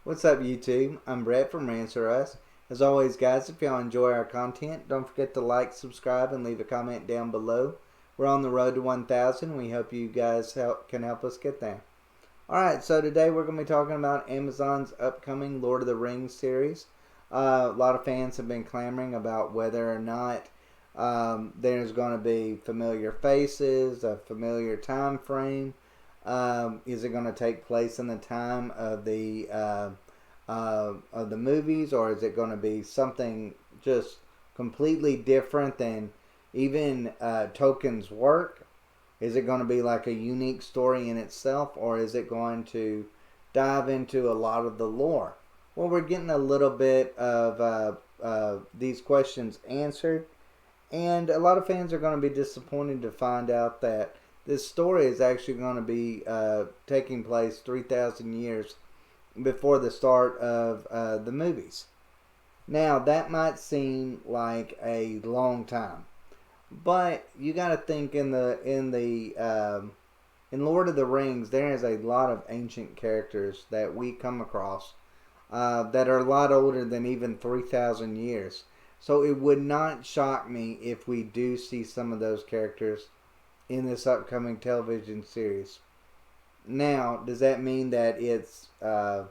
What's up, YouTube? I'm Brett from RANTS. As always, guys, if y'all enjoy our content, don't forget to like, subscribe, and leave a comment down below. We're on the road to 1,000. We hope you guys can help us get there. Alright, so today we're going to be talking about Amazon's upcoming Lord of the Rings series. A lot of fans have been clamoring about whether or not there's going to be familiar faces, a familiar time frame. Is it going to take place in the time of the movies, or is it going to be something just completely different than even Tolkien's work? Is it going to be like a unique story in itself, or is it going to dive into a lot of the lore? Well, we're getting a little bit of these questions answered, and a lot of fans are going to be disappointed to find out that this story is actually going to be taking place 3,000 years before the start of the movies. Now, that might seem like a long time, but you got to think in Lord of the Rings, there is a lot of ancient characters that we come across that are a lot older than even 3,000 years. So it would not shock me if we do see some of those characters in this upcoming television series. Now, does that mean that it's going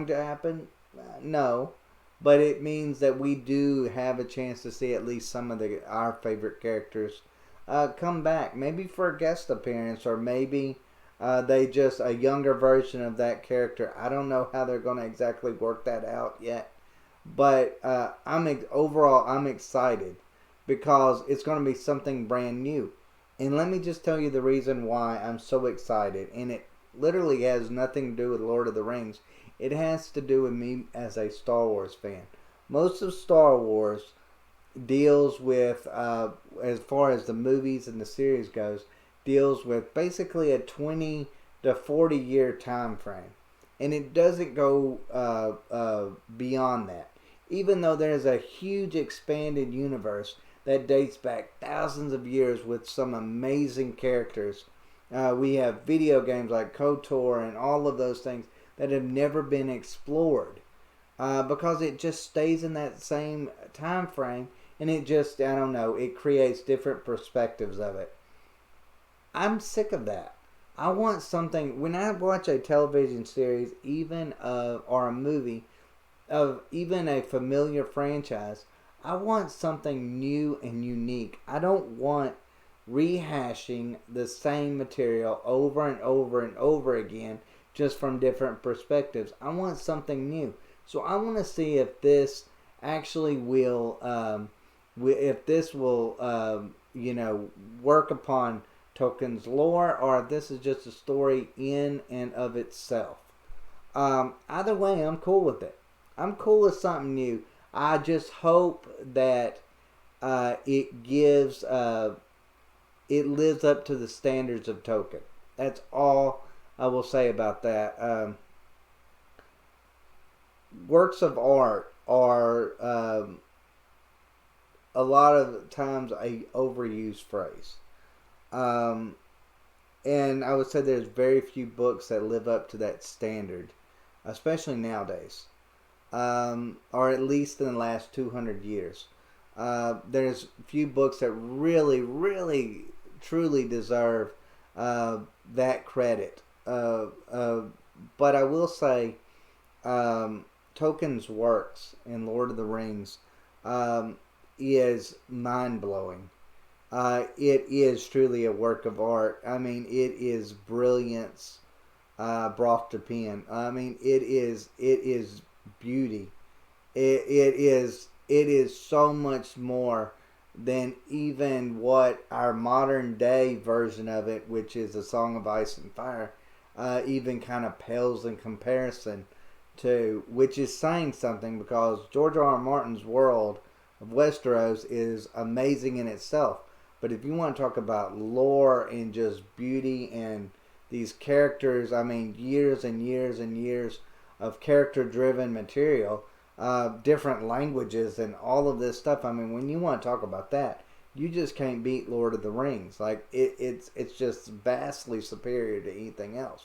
to happen? No, but it means that we do have a chance to see at least some of our favorite characters come back, maybe for a guest appearance, or maybe they just a younger version of that character. I don't know how they're going to exactly work that out yet, but I'm excited, because it's going to be something brand new. And let me just tell you the reason why I'm so excited. And it literally has nothing to do with Lord of the Rings. It has to do with me as a Star Wars fan. Most of Star Wars deals with, as far as the movies and the series goes, deals with basically a 20 to 40 year time frame. And it doesn't go beyond that. Even though there's a huge expanded universe that dates back thousands of years with some amazing characters. We have video games like KOTOR and all of those things that have never been explored because it just stays in that same time frame, and it just, I don't know, it creates different perspectives of it. I'm sick of that. I want something, when I watch a television series, even or a movie of even a familiar franchise, I want something new and unique. I don't want rehashing the same material over and over and over again, just from different perspectives. I want something new. So I want to see if this actually will, work upon Tolkien's lore, or if this is just a story in and of itself. Either way, I'm cool with it. I'm cool with something new. I just hope that it gives, it lives up to the standards of Tolkien. That's all I will say about that. Works of art are a lot of times a overused phrase. And I would say there's very few books that live up to that standard, especially nowadays. Or at least in the last 200 years. There's a few books that really, really, truly deserve that credit. But I will say, Tolkien's works in Lord of the Rings is mind-blowing. It is truly a work of art. I mean, it is brilliance brought to pen. I mean, it is beauty. It is so much more than even what our modern day version of it, which is A Song of Ice and Fire, even kind of pales in comparison to, which is saying something, because J.r.r. Martin's world of Westeros is amazing in itself. But if you want to talk about lore and just beauty and these characters, I mean, years and years and years of character-driven material, different languages and all of this stuff. I mean, when you want to talk about that, you just can't beat Lord of the Rings. Like, it's just vastly superior to anything else.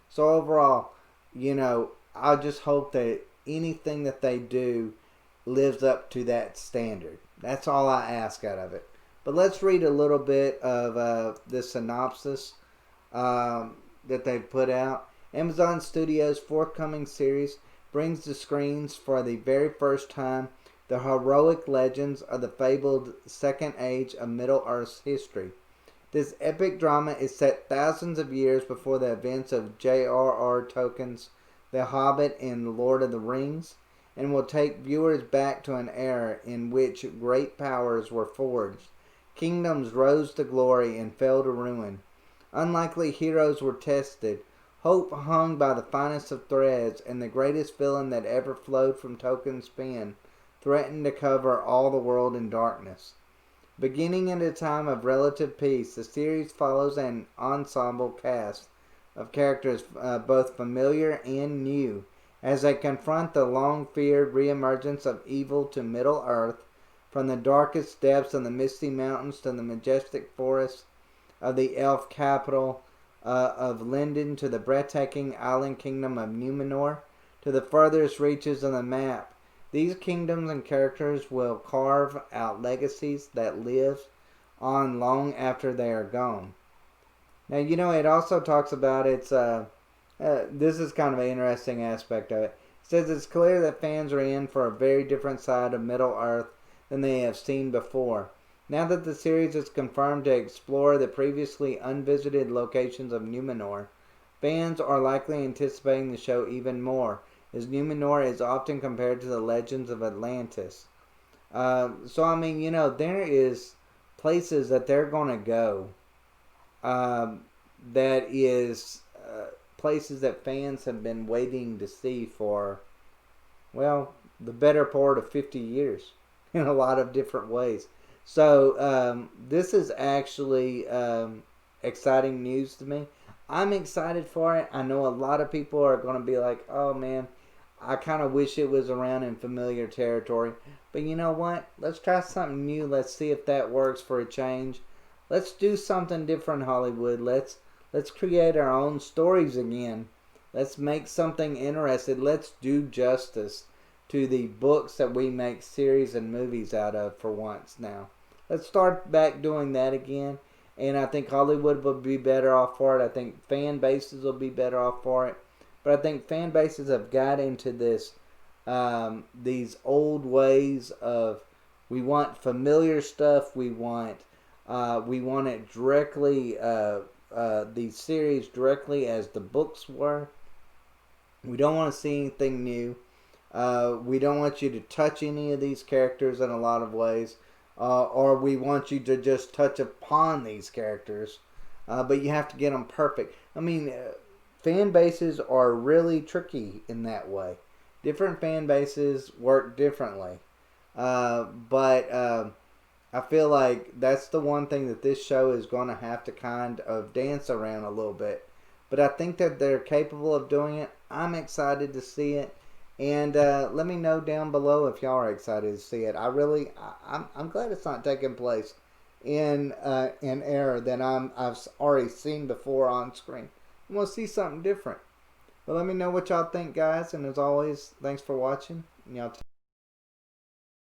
So overall, I just hope that anything that they do lives up to that standard. That's all I ask out of it. But let's read a little bit of the synopsis that they've put out. Amazon Studios' forthcoming series brings to screens for the very first time the heroic legends of the fabled Second Age of Middle-earth's history. This epic drama is set thousands of years before the events of j.r.r. Tolkien's The Hobbit and The Lord of the Rings, and will take viewers back to an era in which great powers were forged, kingdoms rose to glory and fell to ruin, unlikely heroes were tested, hope hung by the finest of threads, and the greatest villain that ever flowed from Tolkien's pen threatened to cover all the world in darkness. Beginning at a time of relative peace, the series follows an ensemble cast of characters both familiar and new as they confront the long-feared reemergence of evil to Middle-earth, from the darkest depths of the misty mountains to the majestic forests of the elf capital of Lindon to the breathtaking island kingdom of Numenor to the furthest reaches of the map. These kingdoms and characters will carve out legacies that live on long after they are gone. Now, it also talks about this is kind of an interesting aspect of it. It says it's clear that fans are in for a very different side of Middle-earth than they have seen before. Now that the series is confirmed to explore the previously unvisited locations of Numenor, fans are likely anticipating the show even more, as Numenor is often compared to the legends of Atlantis. There is places that they're going to go that is places that fans have been waiting to see for, well, the better part of 50 years in a lot of different ways. So this is actually exciting news to me. I'm excited for it. I know a lot of people are going to be like, oh man, I kind of wish it was around in familiar territory. But you know what? Let's try something new. Let's see if that works for a change. Let's do something different, Hollywood. Let's create our own stories again. Let's make something interesting. Let's do justice to the books that we make series and movies out of for once now. Let's start back doing that again. And I think Hollywood will be better off for it. I think fan bases will be better off for it. But I think fan bases have got into this, these old ways of, we want familiar stuff. We want it directly, the series directly as the books were. We don't want to see anything new. We don't want you to touch any of these characters in a lot of ways. Or we want you to just touch upon these characters. But you have to get them perfect. Fan bases are really tricky in that way. Different fan bases work differently. But I feel like that's the one thing that this show is going to have to kind of dance around a little bit. But I think that they're capable of doing it. I'm excited to see it. And let me know down below if y'all are excited to see it. I'm glad it's not taking place in an era that I've already seen before on screen. I want to see something different. But let me know what y'all think, guys. And as always, thanks for watching. And y'all